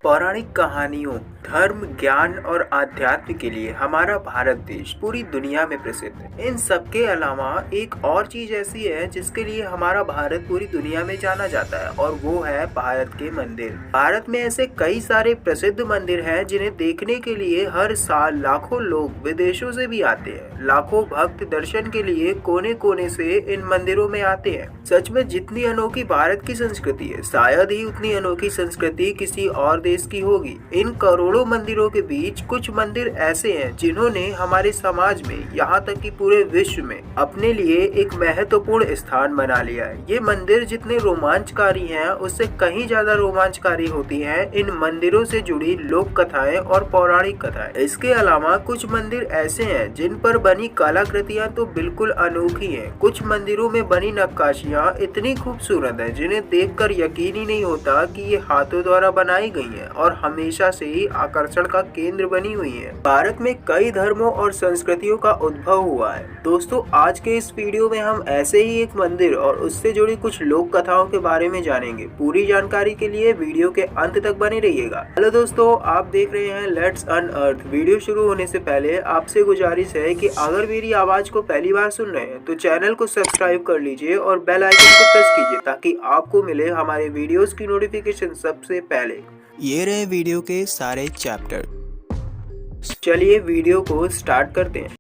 पौराणिक कहानियों, धर्म, ज्ञान और आध्यात्म के लिए हमारा भारत देश पूरी दुनिया में प्रसिद्ध है। इन सब के अलावा एक और चीज ऐसी है जिसके लिए हमारा भारत पूरी दुनिया में जाना जाता है और वो है भारत के मंदिर। भारत में ऐसे कई सारे प्रसिद्ध मंदिर हैं जिन्हें देखने के लिए हर साल लाखों लोग विदेशों से भी आते हैं। लाखों भक्त दर्शन के लिए कोने कोने से इन मंदिरों में आते हैं। सच में जितनी अनोखी भारत की संस्कृति है, शायद ही उतनी अनोखी संस्कृति किसी और देश की होगी। इन करोड़ों मंदिरों के बीच कुछ मंदिर ऐसे हैं जिन्होंने हमारे समाज में, यहाँ तक कि पूरे विश्व में अपने लिए एक महत्वपूर्ण स्थान बना लिया है। ये मंदिर जितने रोमांचकारी हैं, उससे कहीं ज्यादा रोमांचकारी होती हैं इन मंदिरों से जुड़ी लोक कथाएं और पौराणिक कथाएं। इसके अलावा कुछ मंदिर ऐसे हैं जिन पर बनी कलाकृतियां तो बिल्कुल अनोखी हैं। कुछ मंदिरों में बनी नक्काशियां इतनी खूबसूरत हैं जिन्हें देखकर यकीन ही नहीं होता कि ये हाथों द्वारा बनाई गई हैं और हमेशा से ही आकर्षण का केंद्र बनी हुई है। भारत में कई धर्मों और संस्कृतियों का उद्भव हुआ है। दोस्तों, आज के इस वीडियो में हम ऐसे ही एक मंदिर और उससे जुड़ी कुछ लोक कथाओं के बारे में जानेंगे। पूरी जानकारी के लिए वीडियो के अंत तक बने रहिएगा। हेलो दोस्तों, आप देख रहे हैं लेट्स अनअर्थ। वीडियो शुरू होने से पहले आपसे गुजारिश है कि अगर मेरी आवाज को पहली बार सुन रहे हैं तो चैनल को सब्सक्राइब कर लीजिए और बेल आइकन को प्रेस कीजिए ताकि आपको मिले हमारे वीडियोस की नोटिफिकेशन सबसे पहले। ये रहे वीडियो के सारे चैप्टर। चलिए वीडियो को स्टार्ट करते हैं।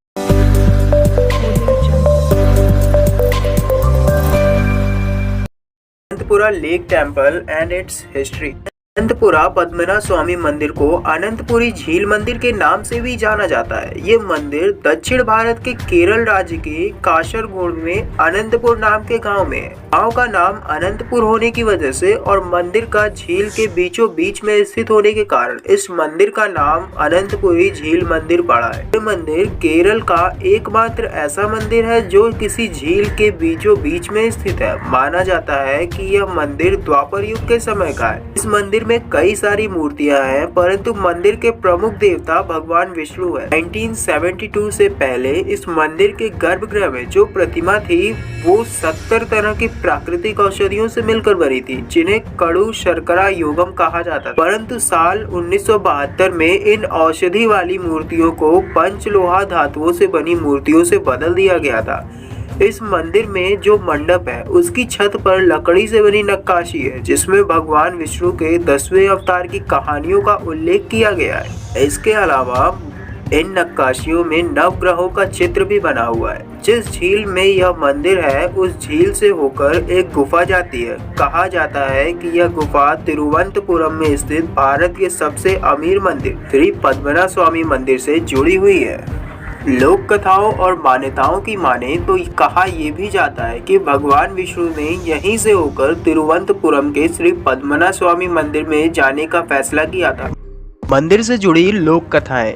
Anantapura lake temple and its history. Anantapura Padmanabha Swamy मंदिर को अनंतपुरी झील मंदिर के नाम से भी जाना जाता है। ये मंदिर दक्षिण भारत के केरल राज्य के कासरगोड में अनंतपुर नाम के गांव में है। गांव का नाम अनंतपुर होने की वजह से और मंदिर का झील के बीचों बीच में स्थित होने के कारण इस मंदिर का नाम अनंतपुरी झील मंदिर पड़ा है। ये मंदिर केरल का एकमात्र ऐसा मंदिर है जो किसी झील के बीचों बीच में स्थित है। माना जाता है कि यह मंदिर द्वापर युग के समय का है। इस मंदिर में कई सारी मूर्तियां हैं, परंतु मंदिर के प्रमुख देवता भगवान विष्णु है। 1972 से पहले इस मंदिर के गर्भगृह में जो प्रतिमा थी वो 70 तरह की प्राकृतिक औषधियों से मिलकर बनी थी, जिन्हें कड़ू शर्करा योगम कहा जाता था। परंतु साल 1972 में इन औषधि वाली मूर्तियों को पंचलोहा धातुओं से बनी मूर्तियों से बदल दिया गया था। इस मंदिर में जो मंडप है उसकी छत पर लकड़ी से बनी नक्काशी है जिसमें भगवान विष्णु के 10वें अवतार की कहानियों का उल्लेख किया गया है। इसके अलावा इन नक्काशियों में नवग्रहों का चित्र भी बना हुआ है। जिस झील में यह मंदिर है उस झील से होकर एक गुफा जाती है। कहा जाता है कि यह गुफा तिरुवनंतपुरम में स्थित भारत के सबसे अमीर मंदिर श्री पद्मनाभ स्वामी मंदिर से जुड़ी हुई है। लोक कथाओं और मान्यताओं की माने तो कहा यह भी जाता है कि भगवान विष्णु ने यहीं से होकर तिरुवनंतपुरम के श्री पद्मनाभ स्वामी मंदिर में जाने का फैसला किया था। मंदिर से जुड़ी लोक कथाएं।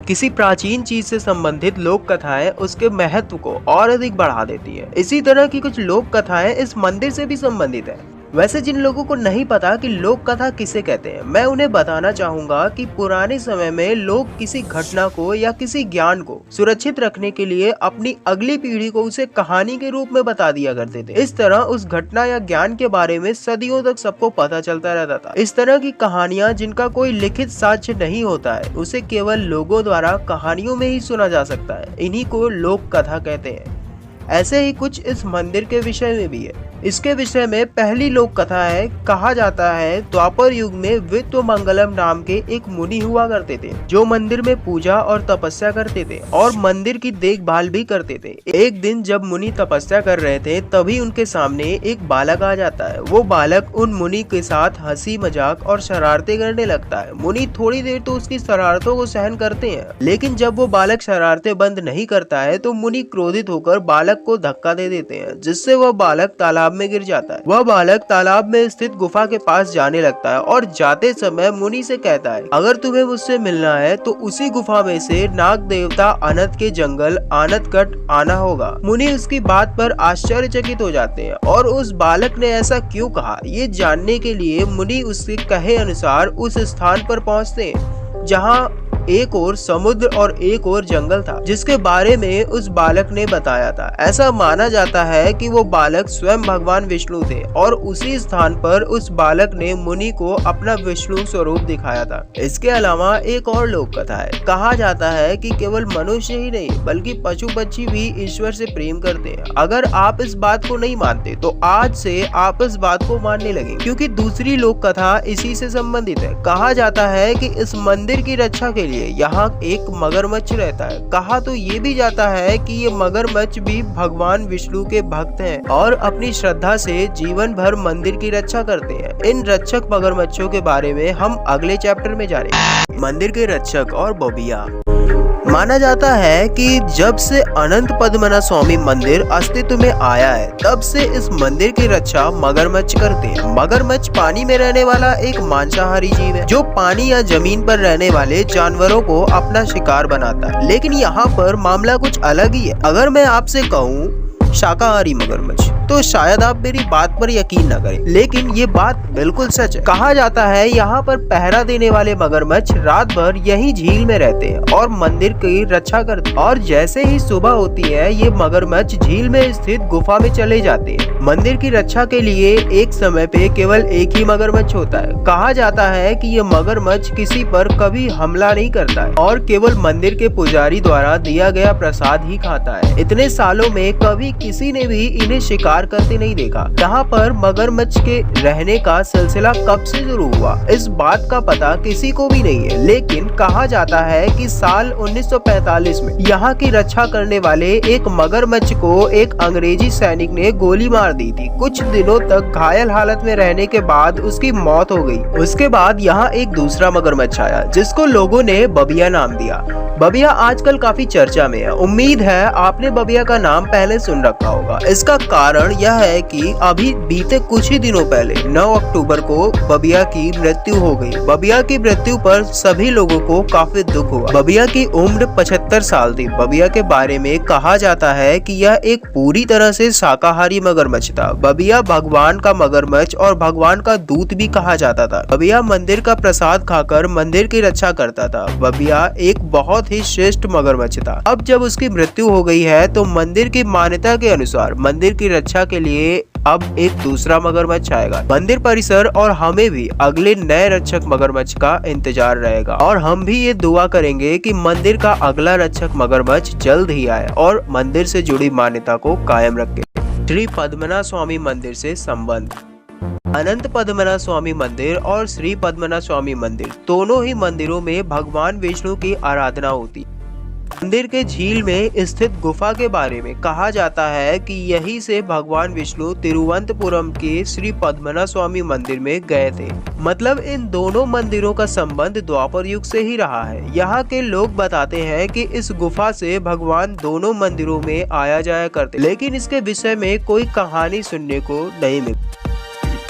किसी प्राचीन चीज से संबंधित लोक कथाएं उसके महत्व को और अधिक बढ़ा देती है। इसी तरह की कुछ लोक कथाएं इस मंदिर से भी संबंधित है। वैसे जिन लोगों को नहीं पता कि लोक कथा किसे कहते हैं, मैं उन्हें बताना चाहूंगा कि पुराने समय में लोग किसी घटना को या किसी ज्ञान को सुरक्षित रखने के लिए अपनी अगली पीढ़ी को उसे कहानी के रूप में बता दिया करते थे। इस तरह उस घटना या ज्ञान के बारे में सदियों तक सबको पता चलता रहता था। इस तरह की कहानियां जिनका कोई लिखित साक्ष्य नहीं होता है, उसे केवल लोगों द्वारा कहानियों में ही सुना जा सकता है। इन्हीं को लोक कथा कहते हैं। ऐसे ही कुछ इस मंदिर के विषय में भी है। इसके विषय में पहली लोक कथा है। कहा जाता है द्वापर युग में विश्वमंगलम नाम के एक मुनि हुआ करते थे जो मंदिर में पूजा और तपस्या करते थे और मंदिर की देखभाल भी करते थे। एक दिन जब मुनि तपस्या कर रहे थे तभी उनके सामने एक बालक आ जाता है। वो बालक उन मुनि के साथ हंसी मजाक और शरारतें करने लगता है। मुनि थोड़ी देर तो उसकी शरारतों को सहन करते हैं, लेकिन जब वो बालक शरारतें बंद नहीं करता है तो मुनि क्रोधित होकर बालक को धक्का दे देते हैं, जिससे वह बालक तालाब में गिर जाता है। वह बालक तालाब में स्थित गुफा के पास जाने लगता है और जाते समय मुनि से कहता है, अगर तुम्हें मुझसे मिलना है तो उसी गुफा में से नाग देवता अनंत के जंगल आनंतगढ़ आना होगा। मुनि उसकी बात पर आश्चर्यचकित हो जाते हैं और उस बालक ने ऐसा क्यों कहा ये जानने के लिए मुनि उसके कहे अनुसार उस स्थान पर पहुँचते हैं जहाँ एक ओर समुद्र और एक ओर जंगल था, जिसके बारे में उस बालक ने बताया था। ऐसा माना जाता है कि वो बालक स्वयं भगवान विष्णु थे और उसी स्थान पर उस बालक ने मुनि को अपना विष्णु स्वरूप दिखाया था। इसके अलावा एक और लोक कथा है। कहा जाता है कि केवल मनुष्य ही नहीं बल्कि पशु पक्षी भी ईश्वर से प्रेम करते हैं। अगर आप इस बात को नहीं मानते तो आज से आप इस बात को मानने लगे, क्योंकि दूसरी लोक कथा इसी से संबंधित है। कहा जाता है कि इस मंदिर की रक्षा के लिए यहाँ एक मगरमच्छ रहता है। कहा तो ये भी जाता है कि ये मगरमच्छ भी भगवान विष्णु के भक्त हैं और अपनी श्रद्धा से जीवन भर मंदिर की रक्षा करते हैं। इन रक्षक मगरमच्छों के बारे में हम अगले चैप्टर में जानेंगे। मंदिर के रक्षक और बबिया। माना जाता है कि जब से अनंत पद्मनाभ स्वामी मंदिर अस्तित्व में आया है, तब से इस मंदिर की रक्षा मगरमच्छ करते हैं। मगरमच्छ पानी में रहने वाला एक मांसाहारी जीव है, जो पानी या जमीन पर रहने वाले जानवरों को अपना शिकार बनाता है। लेकिन यहाँ पर मामला कुछ अलग ही है। अगर मैं आपसे कहूँ शाकाहारी मगरमच्छ, तो शायद आप मेरी बात पर यकीन न करें, लेकिन ये बात बिल्कुल सच है। कहा जाता है यहाँ पर पहरा देने वाले मगरमच्छ रात भर यही झील में रहते हैं और मंदिर की रक्षा करते हैं, और जैसे ही सुबह होती है ये मगरमच्छ झील में स्थित गुफा में चले जाते हैं। मंदिर की रक्षा के लिए एक समय पे केवल एक ही मगरमच्छ होता है। कहा जाता है कि ये मगरमच्छ किसी पर कभी हमला नहीं करता है और केवल मंदिर के पुजारी द्वारा दिया गया प्रसाद ही खाता है। इतने सालों में कभी किसी ने भी इन्हें शिकार करते नहीं देखा। यहाँ पर मगरमच्छ के रहने का सिलसिला कब से शुरू हुआ, इस बात का पता किसी को भी नहीं है। लेकिन कहा जाता है कि साल 1945 में यहाँ की रक्षा करने वाले एक मगरमच्छ को एक अंग्रेजी सैनिक ने गोली मार दी थी। कुछ दिनों तक घायल हालत में रहने के बाद उसकी मौत हो गई। उसके बाद यहाँ एक दूसरा मगरमच्छ आया, जिसको लोगों ने बबिया नाम दिया। बबिया आजकल काफी चर्चा में है। उम्मीद है आपने बबिया का नाम पहले सुन रखा होगा। इसका कारण यह है कि अभी बीते कुछ ही दिनों पहले 9 अक्टूबर को बबिया की मृत्यु हो गई। बबिया की मृत्यु पर सभी लोगों को काफी दुख हुआ। बबिया की उम्र 75 साल थी। बबिया के बारे में कहा जाता है कि यह एक पूरी तरह से शाकाहारी मगरमच्छ था। बबिया भगवान का मगरमच्छ और भगवान का दूत भी कहा जाता था। बबिया मंदिर का प्रसाद खाकर मंदिर की रक्षा करता था। बबिया एक बहुत ही श्रेष्ठ मगरमच्छ था। अब जब उसकी मृत्यु हो गई है तो मंदिर की मान्यता के अनुसार मंदिर की रक्षा के लिए अब एक दूसरा मगरमच्छ आएगा। मंदिर परिसर और हमें भी अगले नए रक्षक मगरमच्छ का इंतजार रहेगा, और हम भी ये दुआ करेंगे कि मंदिर का अगला रक्षक मगरमच्छ जल्द ही आए और मंदिर से जुड़ी मान्यता को कायम रखे। श्री पद्मनाभ स्वामी मंदिर से संबंध। अनंत पद्मनाभ स्वामी मंदिर और श्री पद्मनाभ स्वामी मंदिर दोनों ही मंदिरों में भगवान विष्णु की आराधना होती। मंदिर के झील में स्थित गुफा के बारे में कहा जाता है कि यहीं से भगवान विष्णु तिरुवनंतपुरम के श्री पद्मनाभ स्वामी मंदिर में गए थे। मतलब इन दोनों मंदिरों का संबंध द्वापर युग से ही रहा है। यहाँ के लोग बताते हैं कि इस गुफा से भगवान दोनों मंदिरों में आया जाया करते, लेकिन इसके विषय में कोई कहानी सुनने को नहीं मिली।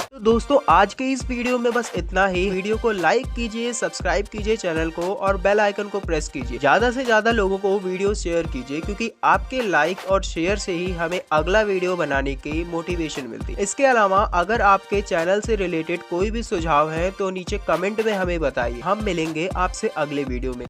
तो दोस्तों आज के इस वीडियो में बस इतना ही। वीडियो को लाइक कीजिए, सब्सक्राइब कीजिए चैनल को और बेल आइकन को प्रेस कीजिए। ज्यादा से ज्यादा लोगों को वीडियो शेयर कीजिए, क्योंकि आपके लाइक और शेयर से ही हमें अगला वीडियो बनाने की मोटिवेशन मिलती है। इसके अलावा अगर आपके चैनल से रिलेटेड कोई भी सुझाव है तो नीचे कमेंट में हमें बताइए। हम मिलेंगे आपसे अगले वीडियो में।